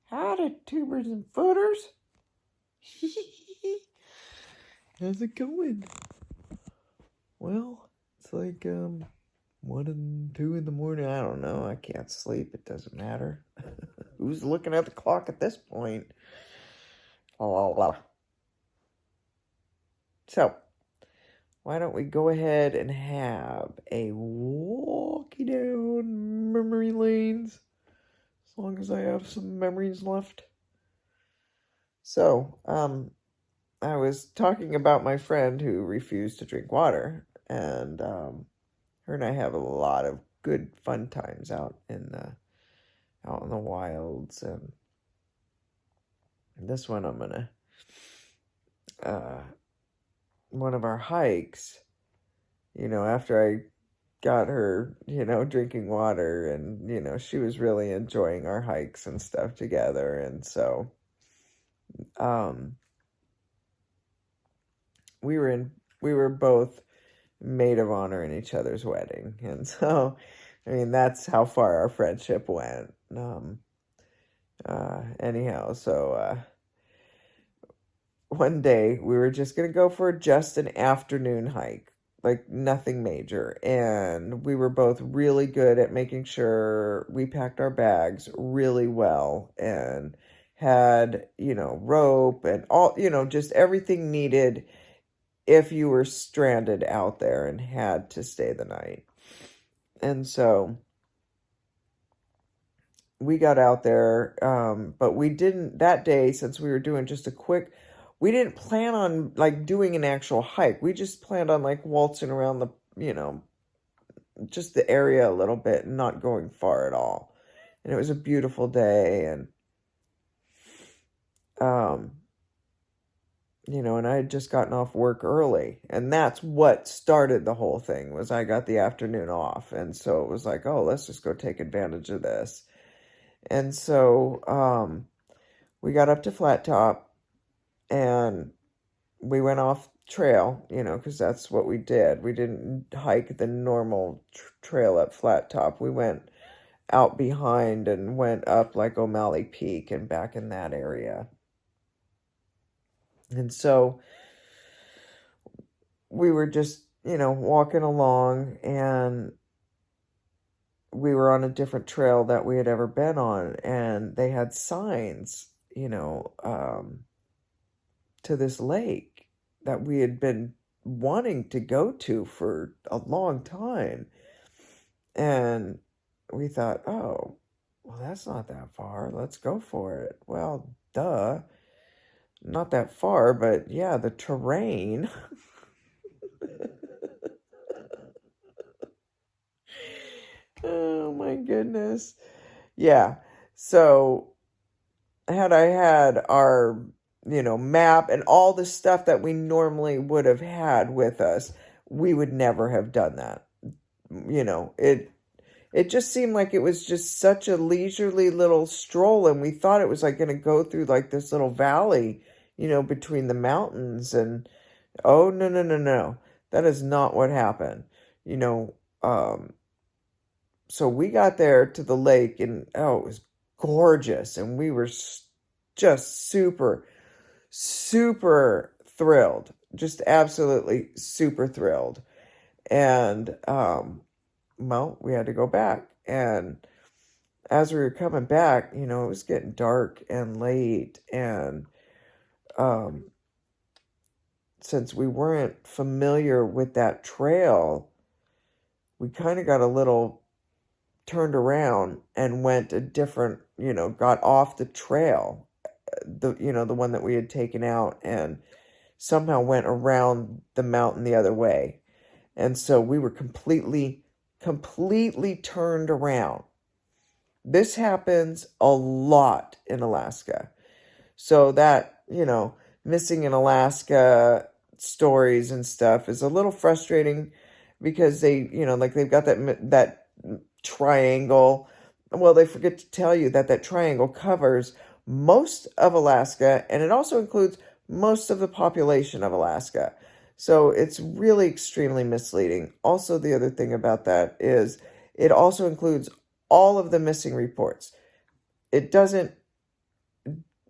Howdy, tubers and footers. How's it going? Well, it's like 1 and 2 in the morning. I don't know. I can't sleep. It doesn't matter. Who's looking at the clock at this point? So, why don't we go ahead and have a walkie down memory lanes? As long as I have some memories left. So, I was talking about my friend who refused to drink water, and her and I have a lot of good fun times out in the wilds. And this one, I'm gonna one of our hikes. After I got her, drinking water, and she was really enjoying our hikes and stuff together, and so we were both maid of honor in each other's wedding, and so that's how far our friendship went. Anyhow, so one day we were just gonna go for just an afternoon hike, like nothing major, and we were both really good at making sure we packed our bags really well and had rope and all, just everything needed if you were stranded out there and had to stay the night. And so we got out there, but we didn't, that day, since we were doing just we didn't plan on like doing an actual hike. We just planned on like waltzing around just the area a little bit and not going far at all. And it was a beautiful day, and and I had just gotten off work early, and that's what started the whole thing. Was I got the afternoon off, and so it was like, oh, let's just go take advantage of this. And so we got up to Flat Top, and we went off trail, because that's what we did. We didn't hike the normal trail at Flat Top. We went out behind and went up like O'Malley Peak and back in that area. And so we were just, walking along, and we were on a different trail that we had ever been on, and they had signs, to this lake that we had been wanting to go to for a long time. And we thought, oh, well, that's not that far. Let's go for it. Well, duh. Not that far, but yeah, the terrain. Oh my goodness. Yeah. So had I had our, map and all the stuff that we normally would have had with us, we would never have done that. It just seemed like it was just such a leisurely little stroll, and we thought it was like going to go through like this little valley, between the mountains, and oh, no, no, no, no. That is not what happened. You know, so we got there to the lake, and oh, it was gorgeous, and we were just super, super thrilled, just absolutely super thrilled. And well, we had to go back, and as we were coming back, it was getting dark and late, and since we weren't familiar with that trail, we kind of got a little turned around and went a different, got off the trail, the one that we had taken out, and somehow went around the mountain the other way. And so we were completely turned around. This happens a lot in Alaska. So that, missing in Alaska stories and stuff is a little frustrating, because they, like they've got that triangle. Well, they forget to tell you that triangle covers most of Alaska, and it also includes most of the population of Alaska. So it's really extremely misleading. Also, the other thing about that is it also includes all of the missing reports. It doesn't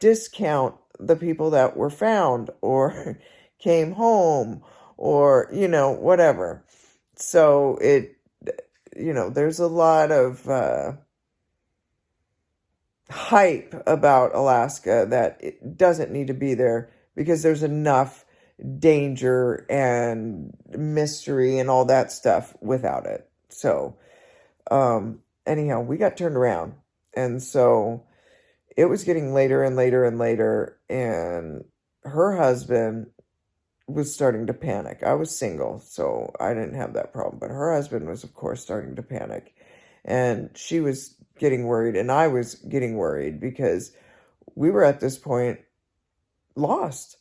discount the people that were found or came home or, whatever. So there's a lot of hype about Alaska that it doesn't need to be there because there's enough danger and mystery and all that stuff without it. So, anyhow, we got turned around. And so it was getting later and later and later, and her husband was starting to panic. I was single, so I didn't have that problem, but her husband was, of course, starting to panic. And she was getting worried, and I was getting worried because we were at this point lost.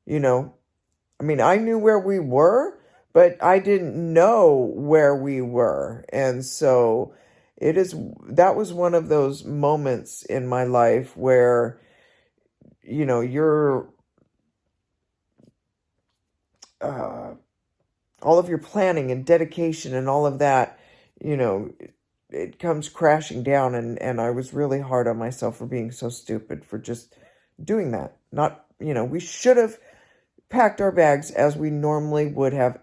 I mean, I knew where we were, but I didn't know where we were. And so that was one of those moments in my life where, you're, all of your planning and dedication and all of that, it comes crashing down. And I was really hard on myself for being so stupid for just doing that. Not, we should have packed our bags as we normally would have,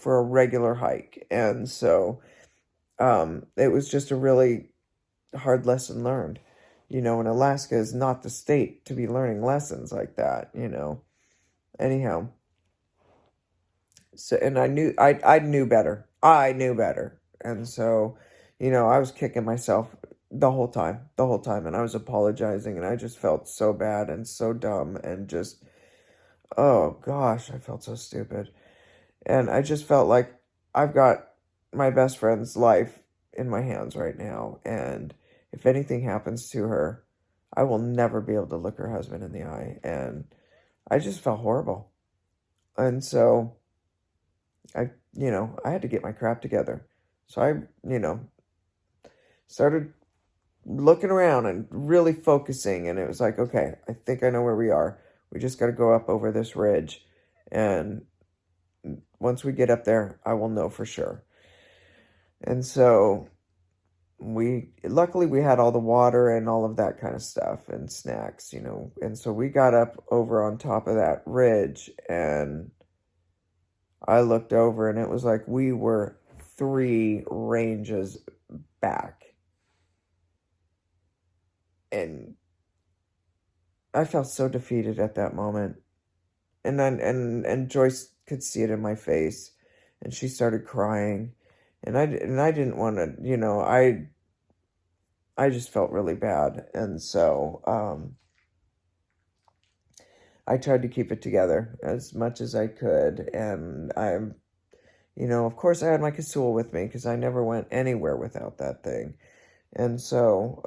for a regular hike. And so, it was just a really hard lesson learned, and Alaska is not the state to be learning lessons like that, anyhow. So, and I knew better. I knew better. And so, I was kicking myself the whole time, and I was apologizing, and I just felt so bad and so dumb and just, oh gosh, I felt so stupid. And I just felt like I've got my best friend's life in my hands right now. And if anything happens to her, I will never be able to look her husband in the eye. And I just felt horrible. And so I had to get my crap together. So I started looking around and really focusing. And it was like, okay, I think I know where we are. We just got to go up over this ridge. And once we get up there, I will know for sure. And so luckily we had all the water and all of that kind of stuff and snacks, and so we got up over on top of that ridge, and I looked over, and it was like we were 3 ranges back. And I felt so defeated at that moment. And then, and Joyce could see it in my face, and she started crying. And I didn't want to, I just felt really bad. And so, I tried to keep it together as much as I could. And of course I had my casul with me because I never went anywhere without that thing. And so,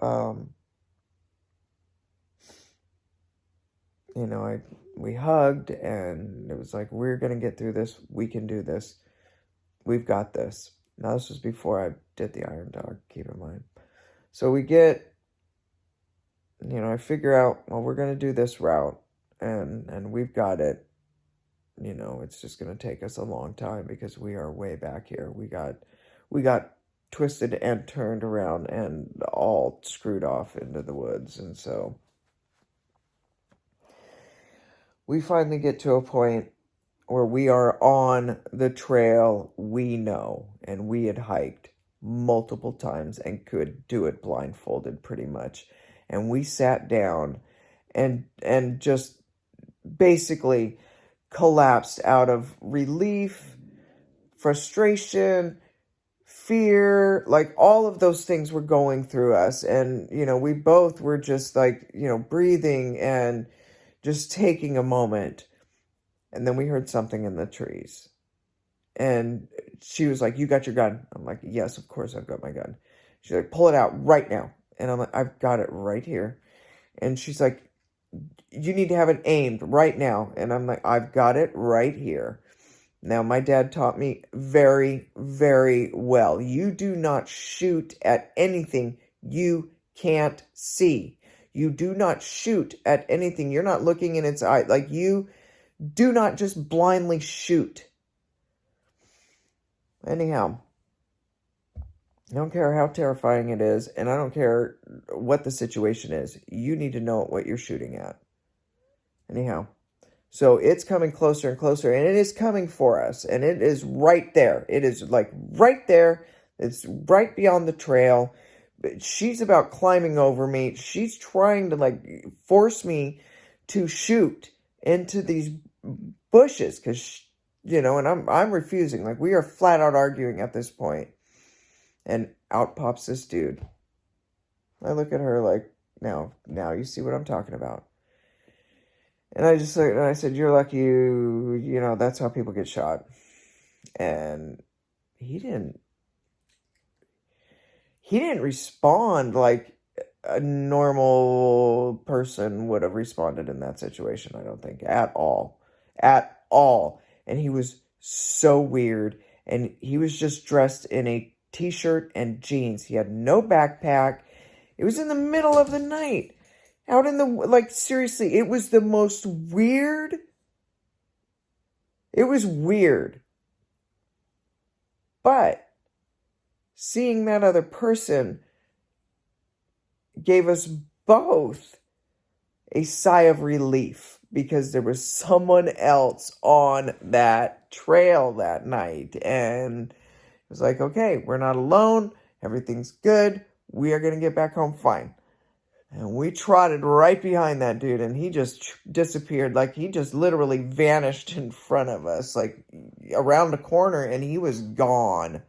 we hugged, and it was like, we're going to get through this. We can do this. We've got this. Now, this was before I did the Iron Dog, keep in mind. So we get, I figure out, well, we're going to do this route, and we've got it. It's just going to take us a long time because we are way back here. We got twisted and turned around and all screwed off into the woods. And so we finally get to a point where we are on the trail we know, and we had hiked multiple times and could do it blindfolded pretty much. And we sat down and just basically collapsed out of relief, frustration, fear, like all of those things were going through us. And, we both were just like, breathing and just taking a moment. And then we heard something in the trees. And she was like, you got your gun? I'm like, yes, of course I've got my gun. She's like, pull it out right now. And I'm like, I've got it right here. And she's like, you need to have it aimed right now. And I'm like, I've got it right here. Now, my dad taught me very, very well. You do not shoot at anything you can't see. You do not shoot at anything. You're not looking in its eye. Like, you do not just blindly shoot. Anyhow, I don't care how terrifying it is, and I don't care what the situation is. You need to know what you're shooting at. Anyhow, so it's coming closer and closer, and it is coming for us, and it is right there. It is like right there. It's right beyond the trail. But she's about climbing over me. She's trying to like force me to shoot into these bushes because, and I'm refusing. Like, we are flat out arguing at this point. And out pops this dude. I look at her like, now you see what I'm talking about. And I said, you're lucky that's how people get shot. And he didn't respond like a normal person would have responded in that situation, I don't think, at all. At all. And he was so weird. And he was just dressed in a t-shirt and jeans. He had no backpack. It was in the middle of the night. Out in the, like, seriously, it was the most weird. It was weird. But seeing that other person gave us both a sigh of relief because there was someone else on that trail that night. And it was like, okay, we're not alone. Everything's good. We are going to get back home fine. And we trotted right behind that dude, and he just disappeared. Like, he just literally vanished in front of us, like, around the corner, and he was gone.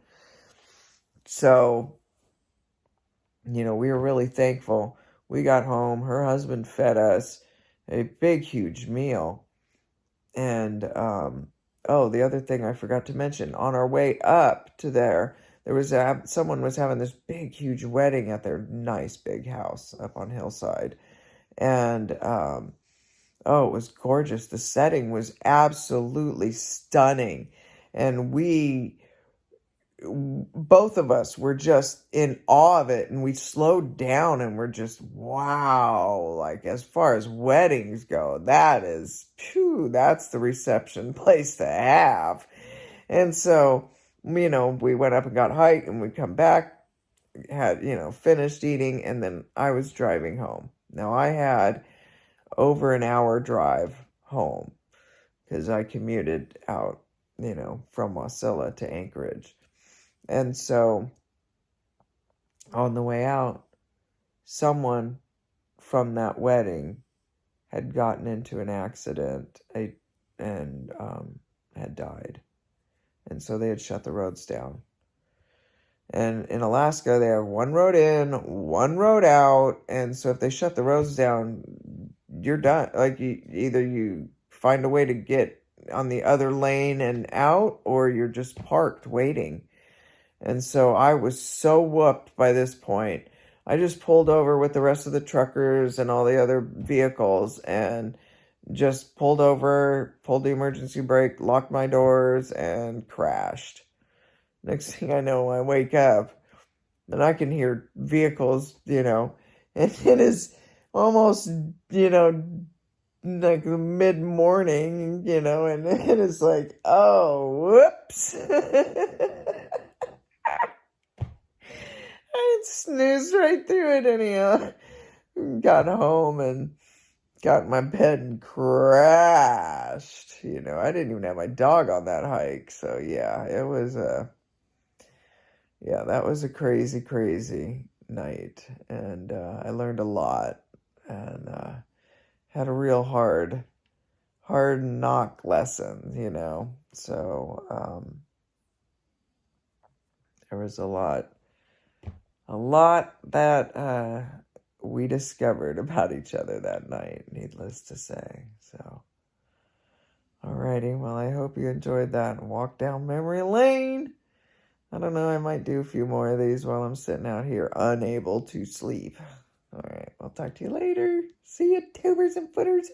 So, we were really thankful. We got home. Her husband fed us a big, huge meal. And, the other thing I forgot to mention, on our way up to there was someone was having this big, huge wedding at their nice big house up on Hillside. And, it was gorgeous. The setting was absolutely stunning. And both of us were just in awe of it, and we slowed down and we're just, wow, like, as far as weddings go, that's the reception place to have. And so, we went up and got hike, and we come back, had, finished eating, and then I was driving home. Now, I had over an hour drive home because I commuted out, from Wasilla to Anchorage. And so, on the way out, someone from that wedding had gotten into an accident and had died. And so they had shut the roads down. And in Alaska, they have one road in, one road out. And so if they shut the roads down, you're done. Like, either you find a way to get on the other lane and out, or you're just parked waiting. And so I was so whooped by this point. I just pulled over with the rest of the truckers and all the other vehicles and just pulled over, pulled the emergency brake, locked my doors, and crashed. Next thing I know, I wake up and I can hear vehicles, and it is almost, like the mid-morning, and it is like, oh, whoops. I snoozed right through it anyhow. Got home and got in my bed and crashed. I didn't even have my dog on that hike. So yeah, it was that was a crazy, crazy night. And I learned a lot and had a real hard knock lesson, So there was a lot that we discovered about each other that night, needless to say. So, alrighty, well, I hope you enjoyed that walk down memory lane. I don't know, I might do a few more of these while I'm sitting out here unable to sleep. Alright, I'll talk to you later. See you, tubers and footers.